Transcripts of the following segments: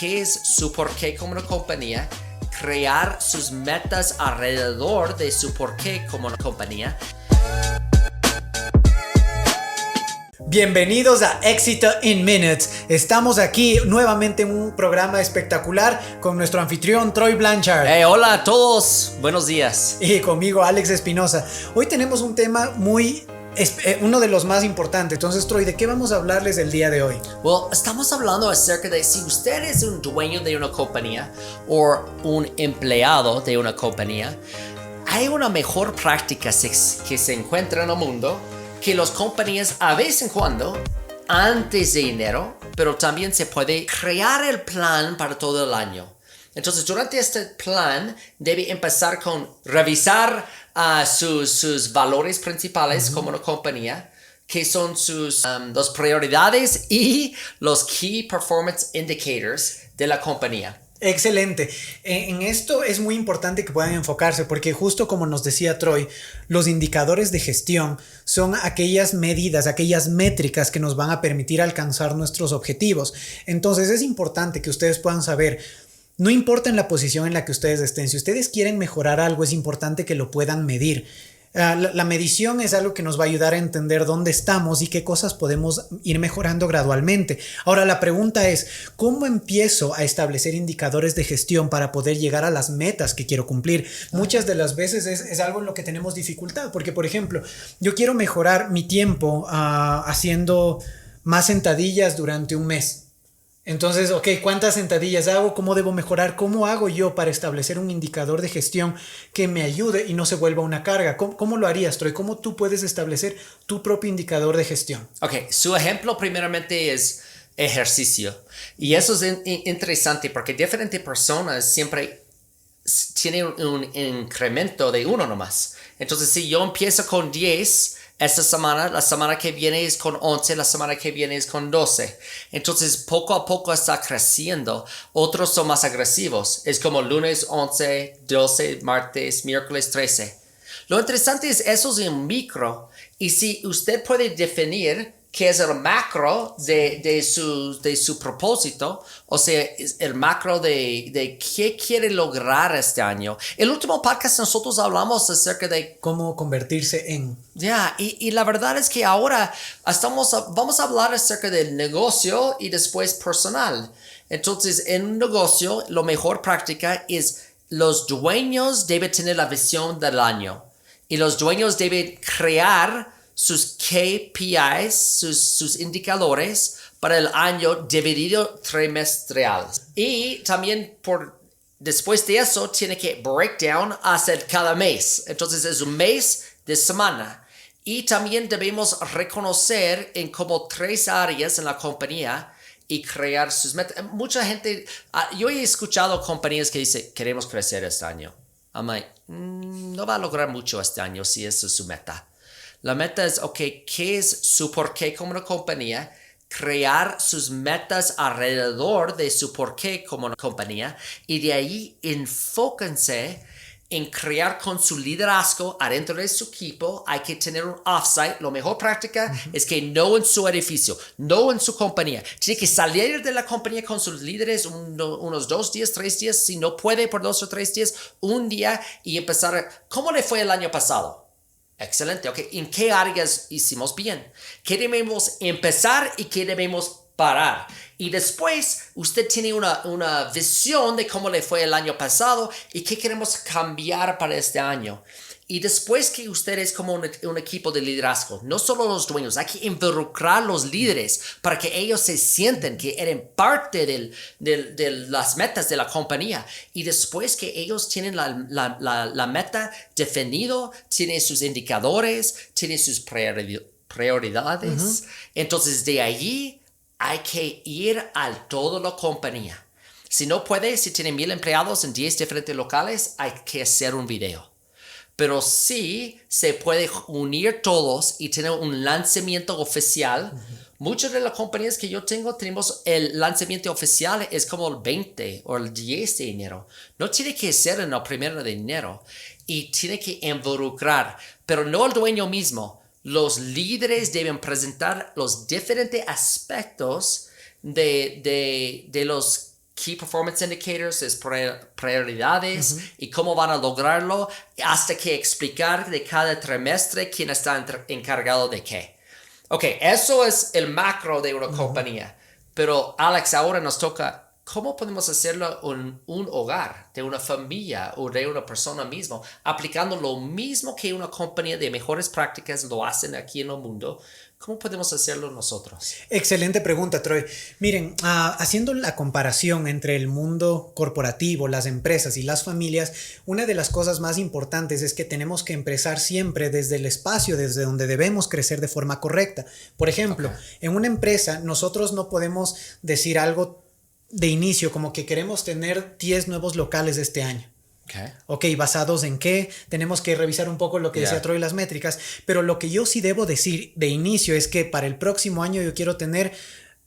qué es su porqué como una compañía, crear sus metas alrededor de su porqué como una compañía. Bienvenidos a Éxito in Minutes. Estamos aquí nuevamente en un programa espectacular con nuestro anfitrión Troy Blanchard. Hola a todos, buenos días. Y conmigo Alex Espinosa. Hoy tenemos un tema uno de los más importantes. Entonces, Troy, ¿de qué vamos a hablarles el día de hoy? Well, estamos hablando acerca de si usted es un dueño de una compañía o un empleado de una compañía. Hay una mejor práctica que se encuentra en el mundo que las compañías a vez en cuando, antes de enero, pero también se puede crear el plan para todo el año. Entonces, durante este plan, debe empezar con revisar sus valores principales como una compañía, que son sus las prioridades y los Key Performance Indicators de la compañía. Excelente. En esto es muy importante que puedan enfocarse porque justo como nos decía Troy, los indicadores de gestión son aquellas medidas, aquellas métricas que nos van a permitir alcanzar nuestros objetivos. Entonces es importante que ustedes puedan saber, no importa en la posición en la que ustedes estén, si ustedes quieren mejorar algo es importante que lo puedan medir. La medición es algo que nos va a ayudar a entender dónde estamos y qué cosas podemos ir mejorando gradualmente. Ahora la pregunta es, ¿cómo empiezo a establecer indicadores de gestión para poder llegar a las metas que quiero cumplir? Muchas de las veces es algo en lo que tenemos dificultad, porque por ejemplo, yo quiero mejorar mi tiempo haciendo más sentadillas durante un mes. Entonces, ¿cuántas sentadillas hago? ¿Cómo debo mejorar? ¿Cómo hago yo para establecer un indicador de gestión que me ayude y no se vuelva una carga? ¿Cómo lo harías, Troy? ¿Cómo tú puedes establecer tu propio indicador de gestión? Su ejemplo primeramente es ejercicio. Y eso es interesante porque diferentes personas siempre tienen un incremento de uno nomás. Entonces, si yo empiezo con 10... esta semana, la semana que viene es con 11, la semana que viene es con 12. Entonces, poco a poco está creciendo. Otros son más agresivos. Es como lunes 11, 12, martes, miércoles 13. Lo interesante es eso es un micro. Y si usted puede definir qué es el macro de su propósito, o sea, el macro de qué quiere lograr este año. El último podcast nosotros hablamos acerca de cómo convertirse en. Y la verdad es que ahora vamos a hablar acerca del negocio y después personal. Entonces, en un negocio, la mejor práctica es los dueños deben tener la visión del año. Y los dueños deben crear sus KPIs, sus indicadores para el año dividido trimestral. Y también después de eso tiene que breakdown hacia cada mes. Entonces es un mes de semana. Y también debemos reconocer en como 3 áreas en la compañía y crear sus metas. Mucha gente, yo he escuchado compañías que dicen, queremos crecer este año. I'm like, no va a lograr mucho este año si eso es su meta. La meta es, ¿qué es su porqué como una compañía? Crear sus metas alrededor de su porqué como una compañía y de ahí enfóquense en crear con su liderazgo adentro de su equipo. Hay que tener un offsite. La mejor práctica es que no en su edificio, no en su compañía. Tiene que salir de la compañía con sus líderes unos 2 días, 3 días. Si no puede por 2 o 3 días, un día y empezar. ¿Cómo le fue el año pasado? Excelente, ¿en qué áreas hicimos bien? ¿Qué debemos empezar y qué debemos parar? Y después usted tiene una visión de cómo le fue el año pasado y qué queremos cambiar para este año. Y después que ustedes como un equipo de liderazgo, no solo los dueños, hay que involucrar a los líderes para que ellos se sienten que eran parte de las metas de la compañía. Y después que ellos tienen la meta definido, tienen sus indicadores, tienen sus prioridades. Entonces de allí hay que ir a toda la compañía. Si no puede, si tiene 1,000 empleados en 10 diferentes locales, hay que hacer un video. Pero sí se puede unir todos y tener un lanzamiento oficial. Muchas de las compañías que yo tenemos el lanzamiento oficial es como el 20 o el 10 de enero. No tiene que ser en el 1 de enero y tiene que involucrar, pero no el dueño mismo. Los líderes deben presentar los diferentes aspectos de los Key Performance Indicators es prioridades y cómo van a lograrlo, hasta que explicar de cada trimestre quién está encargado de qué. Ok, eso es el macro de una compañía. Pero Alex, ahora nos toca, ¿cómo podemos hacerlo en un hogar, de una familia o de una persona misma, aplicando lo mismo que una compañía de mejores prácticas lo hacen aquí en el mundo? ¿Cómo podemos hacerlo nosotros? Excelente pregunta, Troy. Miren, haciendo la comparación entre el mundo corporativo, las empresas y las familias, una de las cosas más importantes es que tenemos que empezar siempre desde el espacio, desde donde debemos crecer de forma correcta. Por ejemplo, en una empresa nosotros no podemos decir algo de inicio como que queremos tener 10 nuevos locales este año. Ok, ¿basados en qué? Tenemos que revisar un poco lo que decía Troy, las métricas, pero lo que yo sí debo decir de inicio es que para el próximo año yo quiero tener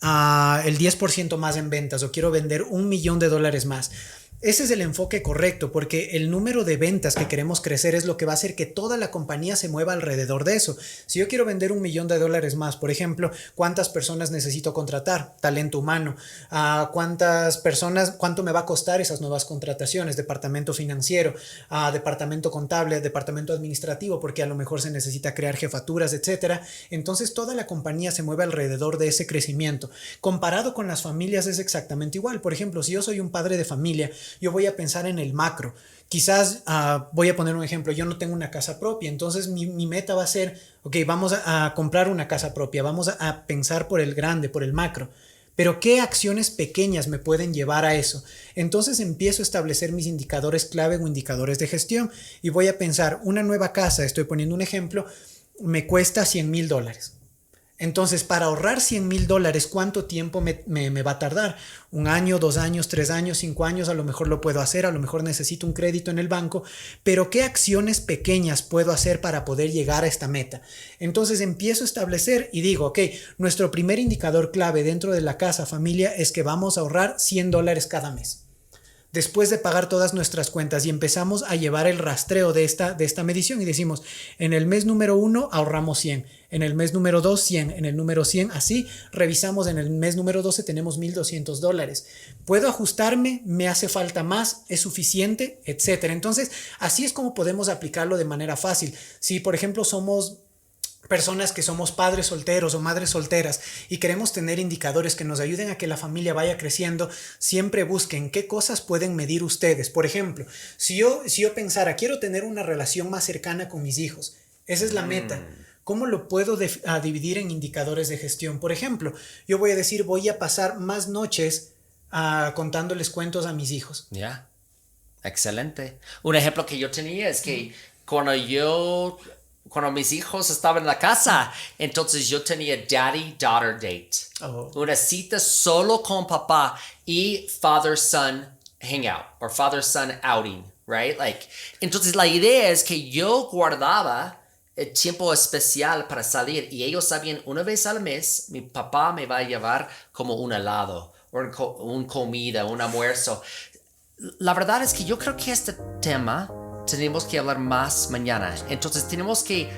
el 10% más en ventas o quiero vender $1,000,000 más. Ese es el enfoque correcto, porque el número de ventas que queremos crecer es lo que va a hacer que toda la compañía se mueva alrededor de eso. Si yo quiero vender $1,000,000 más, por ejemplo, ¿cuántas personas necesito contratar? Talento humano. ¿Cuántas personas, cuánto me va a costar esas nuevas contrataciones? Departamento financiero, departamento contable, departamento administrativo, porque a lo mejor se necesita crear jefaturas, etcétera. Entonces toda la compañía se mueve alrededor de ese crecimiento. Comparado con las familias es exactamente igual. Por ejemplo, si yo soy un padre de familia, yo voy a pensar en el macro. Quizás voy a poner un ejemplo, yo no tengo una casa propia, entonces mi meta va a ser, ok, vamos a comprar una casa propia, vamos a pensar por el grande, por el macro. Pero ¿qué acciones pequeñas me pueden llevar a eso? Entonces empiezo a establecer mis indicadores clave o indicadores de gestión y voy a pensar, una nueva casa, estoy poniendo un ejemplo, me cuesta $100,000. Entonces, para ahorrar $100,000, ¿cuánto tiempo me va a tardar? ¿1 año, 2 años, 3 años, 5 años? A lo mejor lo puedo hacer, a lo mejor necesito un crédito en el banco, pero ¿qué acciones pequeñas puedo hacer para poder llegar a esta meta? Entonces empiezo a establecer y digo, ok, nuestro primer indicador clave dentro de la casa familia es que vamos a ahorrar $100 cada mes. Después de pagar todas nuestras cuentas y empezamos a llevar el rastreo de esta medición y decimos, en el mes número 1 ahorramos 100, en el mes número 2 100, en el número 100 así, revisamos en el mes número 12 tenemos $1,200. ¿Puedo ajustarme? ¿Me hace falta más? ¿Es suficiente? Etcétera. Entonces, así es como podemos aplicarlo de manera fácil. Si, por ejemplo, somos personas que somos padres solteros o madres solteras y queremos tener indicadores que nos ayuden a que la familia vaya creciendo, siempre busquen qué cosas pueden medir ustedes. Por ejemplo, si yo pensara, quiero tener una relación más cercana con mis hijos, esa es la meta. ¿Cómo lo puedo dividir en indicadores de gestión? Por ejemplo, yo voy a decir, voy a pasar más noches contándoles cuentos a mis hijos. Ya, excelente. Un ejemplo que yo tenía es que cuando mis hijos estaban en la casa, entonces yo tenía daddy-daughter date. Una cita solo con papá y father-son hangout or father-son outing, right? Entonces la idea es que yo guardaba el tiempo especial para salir y ellos sabían una vez al mes mi papá me va a llevar como un helado o una comida, un almuerzo. La verdad es que yo creo que este tema tenemos que hablar más mañana. Entonces tenemos que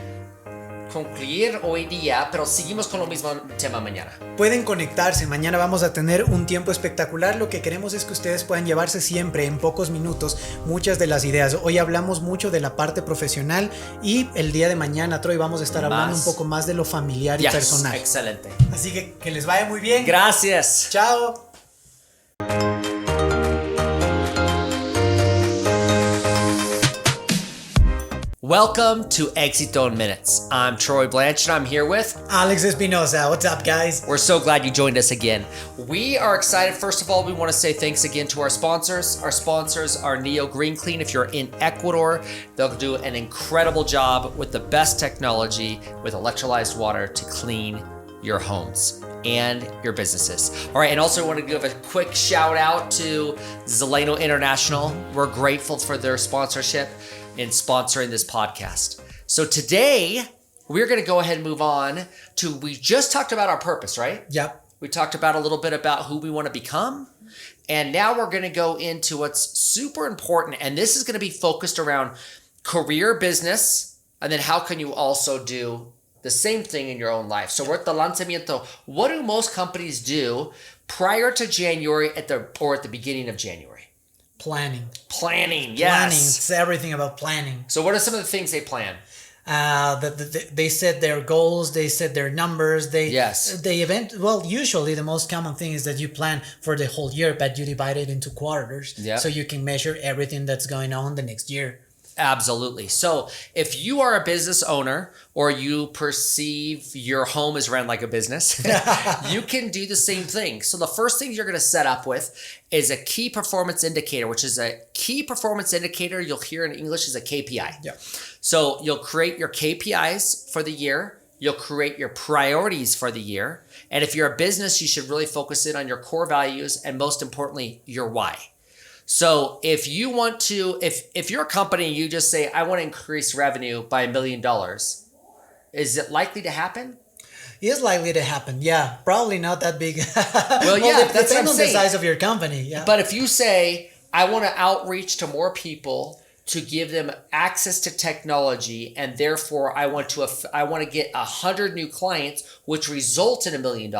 concluir hoy día, pero seguimos con lo mismo tema mañana. Pueden conectarse, mañana vamos a tener un tiempo espectacular. Lo que queremos es que ustedes puedan llevarse siempre en pocos minutos muchas de las ideas. Hoy hablamos mucho de la parte profesional y el día de mañana, Troy, vamos a estar hablando un poco más de lo familiar y personal. Excelente. Así que les vaya muy bien. Gracias. Chao. Welcome to Éxito in Minutes. I'm Troy Blanchard. I'm here with Alex Espinosa. What's up, guys? We're so glad you joined us again. We are excited. First of all, we want to say thanks again to our sponsors. Our sponsors are Neo Green Clean. If you're in Ecuador, they'll do an incredible job with the best technology with electrolyzed water to clean your homes and your businesses. All right, and also want to give a quick shout out to Zeleno International. We're grateful for their sponsorship in sponsoring this podcast. So today, we're going to go ahead and move on to, we just talked about our purpose, right? Yep. We talked about a little bit about who we want to become. And now we're going to go into what's super important. And this is going to be focused around career, business, and then how can you also do The same thing in your own life. So we're at the lanzamiento. What do most companies do prior to January at the beginning of January? Planning, yes. Planning. It's everything about planning. So what are some of the things they plan? They set their goals, they set their numbers, usually the most common thing is that you plan for the whole year, but you divide it into quarters, so you can measure everything that's going on the next year. Absolutely. So if you are a business owner or you perceive your home is run like a business, you can do the same thing. So the first thing you're going to set up with is a key performance indicator, which is a key performance indicator. You'll hear in English is a KPI. Yeah. So you'll create your KPIs for the year. You'll create your priorities for the year. And if you're a business, you should really focus in on your core values and most importantly, your why. So if you want to, if you're a company, you just say, I want to increase revenue by $1 million, is it likely to happen? It is likely to happen. Yeah, probably not that big. Well, yeah, that's what I'm on saying. The size of your company. Yeah. But if you say, I want to outreach to more people to give them access to technology, and therefore I want to get 100 new clients, which results in $1 million,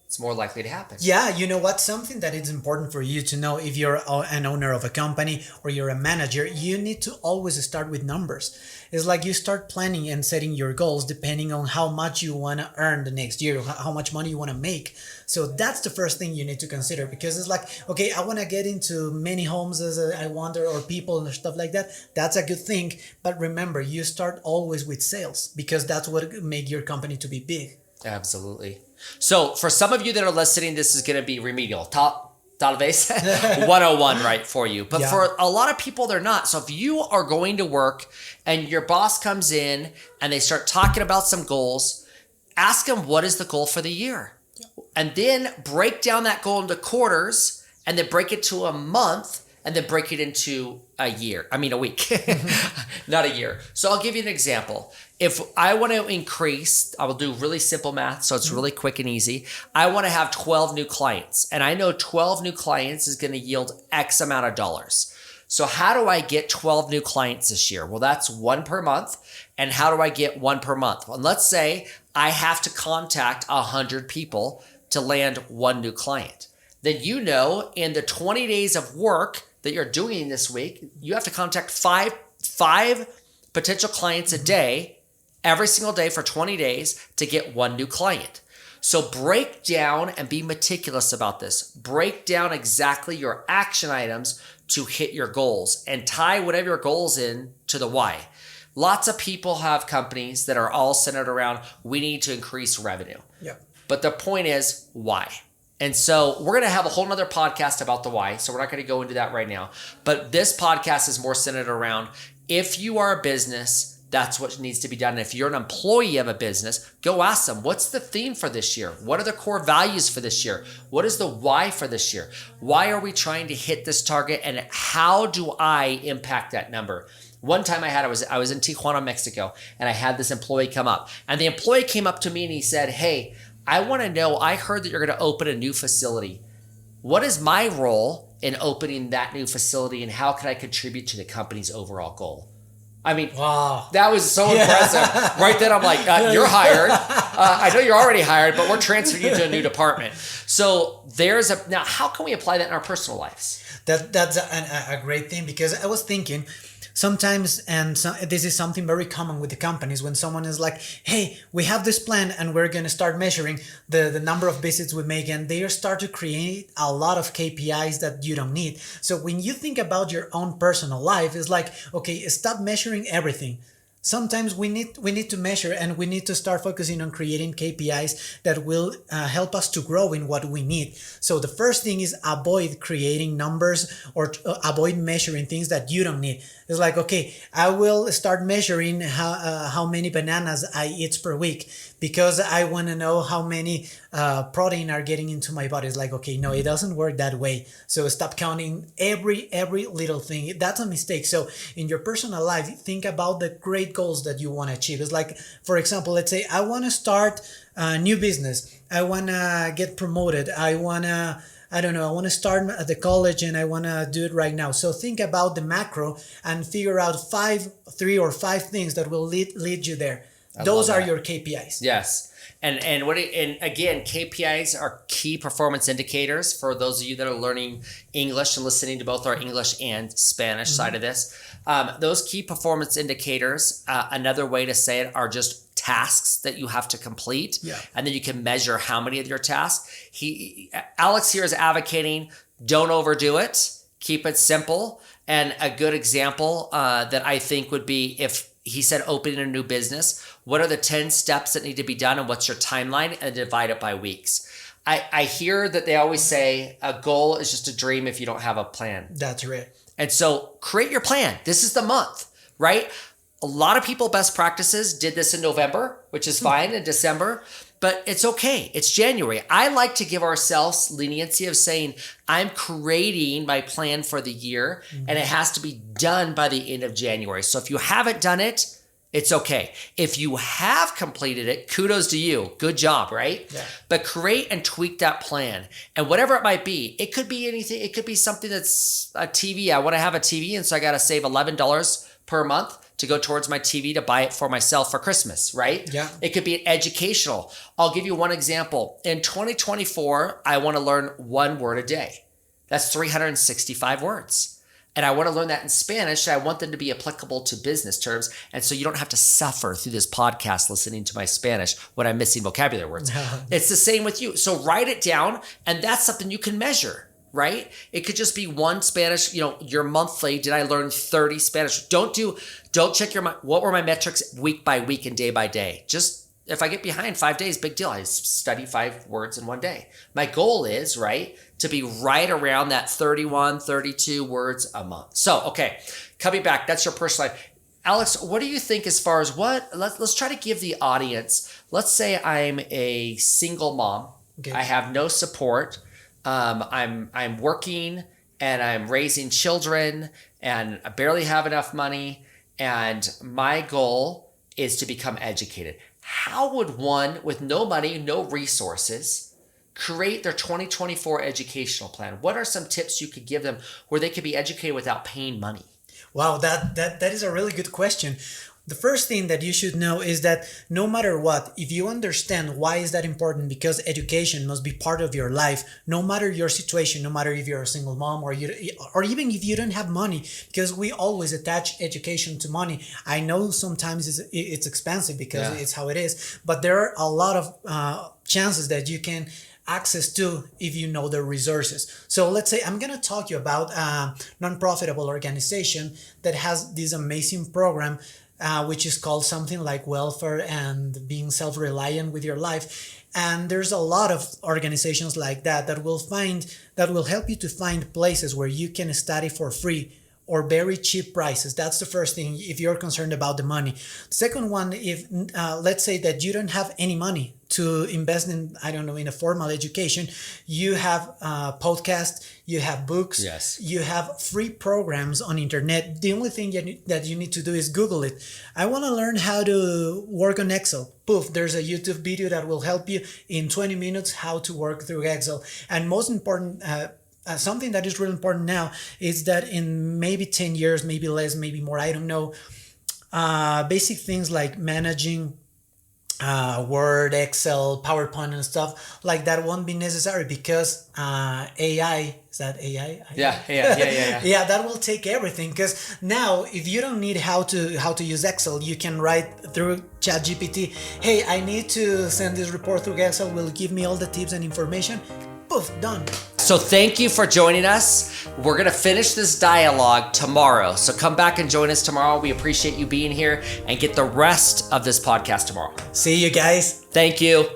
it's more likely to happen. Yeah, you know what? Something that is important for you to know if you're an owner of a company or you're a manager, you need to always start with numbers. It's like you start planning and setting your goals depending on how much you want to earn the next year, how much money you want to make. So that's the first thing you need to consider, because it's like, okay, I want to get into many homes as I want, or people and stuff like that. That's a good thing. But remember, you start always with sales, because that's what make your company to be big. Absolutely. So for some of you that are listening, this is going to be remedial. Tal vez 101 right for you. But for a lot of people, they're not. So if you are going to work and your boss comes in and they start talking about some goals, ask them, what is the goal for the year? And then break down that goal into quarters, and then break it to a month, and then break it into a week, not a year. So I'll give you an example. If I want to increase, I will do really simple math, so it's really quick and easy. I want to have 12 new clients, and I know 12 new clients is going to yield X amount of dollars. So how do I get 12 new clients this year? Well, that's one per month. And how do I get one per month? Well, let's say I have to contact 100 people to land one new client. Then in the 20 days of work that you're doing this week, you have to contact five potential clients a day, every single day for 20 days to get one new client. So break down and be meticulous about this. Break down exactly your action items to hit your goals, and tie whatever your goals in to the why. Lots of people have companies that are all centered around, we need to increase revenue. Yeah. But the point is, why? And so we're going to have a whole nother podcast about the why. So we're not going to go into that right now. But this podcast is more centered around, if you are a business, that's what needs to be done. And if you're an employee of a business, go ask them, what's the theme for this year? What are the core values for this year? What is the why for this year? Why are we trying to hit this target? And how do I impact that number? One time I was in Tijuana, Mexico, and I had this employee come up. And the employee came up to me and he said, hey, I want to know, I heard that you're going to open a new facility. What is my role in opening that new facility, and how can I contribute to the company's overall goal? I mean, wow, that was so impressive. Right then I'm like, you're hired. I know you're already hired, but we're transferring you to a new department. So now how can we apply that in our personal lives? That's a great thing, because I was thinking, sometimes, this is something very common with the companies, when someone is like, hey, we have this plan and we're going to start measuring the number of visits we make, and they start to create a lot of KPIs that you don't need. So when you think about your own personal life, it's like, okay, stop measuring everything. Sometimes we need to measure, and we need to start focusing on creating KPIs that will help us to grow in what we need. So the first thing is avoid creating numbers, or avoid measuring things that you don't need. It's like, okay, I will start measuring how many bananas I eat per week, because I want to know how many protein are getting into my body. It's like, okay, no, it doesn't work that way. So stop counting every little thing. That's a mistake. So in your personal life, think about the great goals that you want to achieve. It's like, for example, let's say I want to start a new business. I want to get promoted. I want to start at the college, and I want to do it right now. So think about the macro and figure out 3 or 5 things that will lead you there. Those are your KPIs. Yes. And again, KPIs are key performance indicators for those of you that are learning English and listening to both our English and Spanish side of this. Those key performance indicators, another way to say it, are just tasks that you have to complete. Yeah. And then you can measure how many of your tasks. Alex here is advocating, don't overdo it. Keep it simple. And a good example that I think would be if he said opening a new business, what are the 10 steps that need to be done and what's your timeline, and divide it by weeks. I hear that they always say a goal is just a dream if you don't have a plan. That's right. And so create your plan. This is the month, right? A lot of people, best practices, did this in November, which is fine, in December, but it's okay. It's January. I like to give ourselves leniency of saying, I'm creating my plan for the year, and it has to be done by the end of January. So if you haven't done it, it's okay. If you have completed it, kudos to you. Good job, right? Yeah. But create and tweak that plan. And whatever it might be, it could be anything. It could be something that's a TV. I want to have a TV, and so I got to save $11 per month to go towards my TV to buy it for myself for Christmas, right? Yeah. It could be educational. I'll give you one example. In 2024, I want to learn one word a day. That's 365 words. And I want to learn that in Spanish. I want them to be applicable to business terms. And so you don't have to suffer through this podcast listening to my Spanish when I'm missing vocabulary words. It's the same with you. So write it down, and that's something you can measure, right? It could just be one Spanish, your monthly, did I learn 30 Spanish? Don't check what were my metrics week by week and day by day. Just if I get behind 5 days, big deal. I study 5 words in one day. My goal is, right, to be right around that 31, 32 words a month. So, okay, coming back, that's your personal life. Alex, what do you think as far as let's try to give the audience, let's say I'm a single mom. Okay. I have no support. I'm working and I'm raising children and I barely have enough money. And my goal is to become educated. How would one with no money, no resources, create their 2024 educational plan? What are some tips you could give them where they could be educated without paying money? Wow, that is a really good question. The first thing that you should know is that no matter what, if you understand why is that important, because education must be part of your life, no matter your situation, no matter if you're a single mom or even if you don't have money, because we always attach education to money. I know sometimes it's expensive because it's how it is, but there are a lot of chances that you can access to if you know the resources. So let's say I'm going to talk to you about a non-profitable organization that has this amazing program which is called something like welfare and being self-reliant with your life. And there's a lot of organizations like that will help you to find places where you can study for free or very cheap prices. That's the first thing if you're concerned about the money. The second one, if let's say that you don't have any money to invest in, in a formal education, you have podcasts, you have books, yes, you have free programs on internet. The only thing that you need to do is Google it. I want to learn how to work on Excel. Poof, there's a YouTube video that will help you in 20 minutes how to work through Excel. And most important, something that is really important now is that in maybe 10 years, maybe less, maybe more, I don't know, basic things like managing Word, Excel, PowerPoint and stuff like that won't be necessary because AI, is that AI? Yeah. Yeah, that will take everything, because now if you don't need how to use Excel, you can write through ChatGPT, hey, I need to send this report through Excel, will give me all the tips and information. Poof, done. So thank you for joining us. We're going to finish this dialogue tomorrow. So come back and join us tomorrow. We appreciate you being here, and get the rest of this podcast tomorrow. See you guys. Thank you.